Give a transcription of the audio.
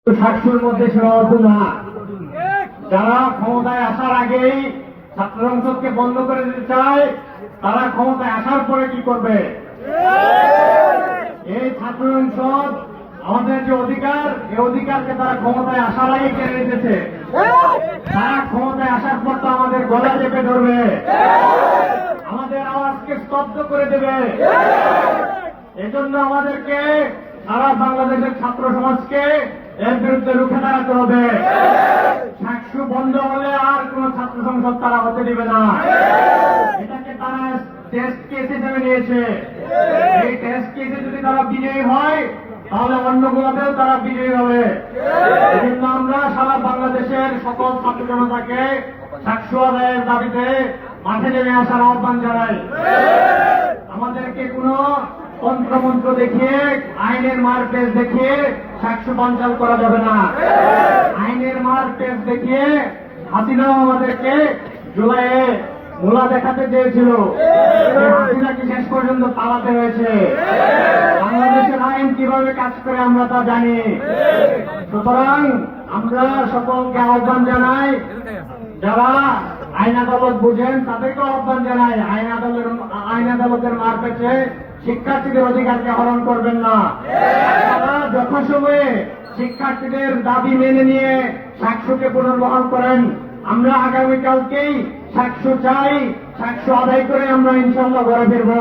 শাশুর মধ্যে সীমাবদ্ধ না। যারা ক্ষমতায় আসার আগেই ছাত্র সংসদকে বন্ধ করে দিতে চায়, তারা ক্ষমতায় আসার পরে কি করবে? এই ছাত্র সংসদ আমাদের যে অধিকার, এই অধিকারকে তারা ক্ষমতায় আসার আগে কেড়ে নিতেছে। তারা ক্ষমতায় আসার পর তো আমাদের গলা চেপে ধরবে, আমাদের আওয়াজকে স্তব্ধ করে দেবে। এজন্য আমাদেরকে সারা বাংলাদেশের ছাত্র সমাজকে এর বিরুদ্ধে রুখে দাঁড়াতে হবে। সাকসু বন্ধ হলে আর কোন ছাত্র সংসদ তারা হতে দিবে না। এটাকে তারা টেস্ট কেস হিসেবে নিয়েছে। এই টেস্ট কেসে যদি তারা বিজয়ী হয়, তাহলে অন্যগুলোতেও তারা বিজয়ী হবে। এজন্য আমরা সারা বাংলাদেশের সকল ছাত্র জনতাকে সাকসু আদায়ের দাবিতে মাঠে নেমে আসার আহ্বান জানাই। আমাদেরকে কোন তন্ত্রমন্ত্র দেখিয়ে, আইনের মারপেচ দেখিয়ে সাকসু বানচাল করা যাবে না। আইনের মারপেচ দেখিয়ে হাসিনাও আমাদেরকে জুলাইয়ে মূলা দেখাতে চেয়েছিল, হাসিনাকে শেষ পর্যন্ত পালাতে হয়েছে। বাংলাদেশের আইন কিভাবে কাজ করে আমরা তা জানি। সুতরাং আমরা সকলকে আহ্বান জানাই, যারা আইন আদালত বুঝেন তাদেরকে আহ্বান জানাই, আইন আদালতের মারপেচে শিক্ষার্থীদের অধিকারকে হরণ করবেন না। তারা যথাসময়ে শিক্ষার্থীদের দাবি মেনে নিয়ে সাকসুকে পুনর্বহাল করেন। আমরা আগামীকালকেই সাকসু চাই, সাকসু আদায় করে আমরা ইনশাল্লাহ ঘরে ফিরব।